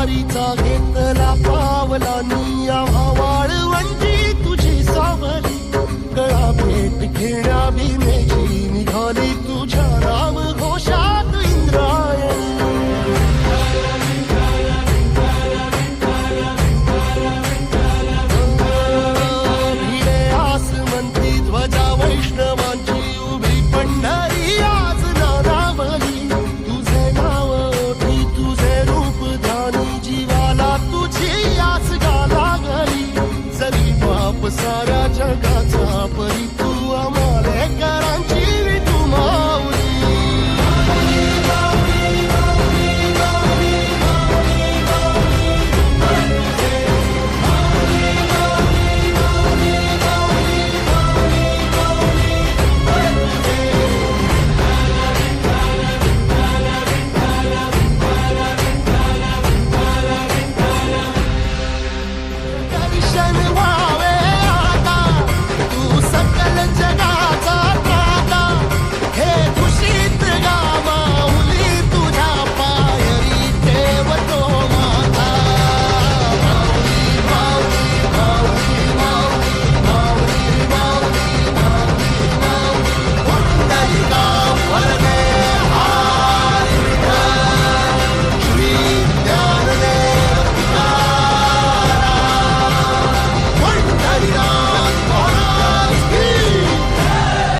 वारीचा घेतला पावलानी आम्हा वाळवंटी तुझी सावली गळा भेट घेण्या भीमेची निघाली तुझ्या नाम घोषात इंद्रायणी भिडे आसमंती ध्वजा वैष्णवांची उभी पंढरी आज नानावली तुझे नाव ओठी तुझे रूप ध्यानी जीवाला तुझी आस गा लागली जरी बाप साऱ्या जगा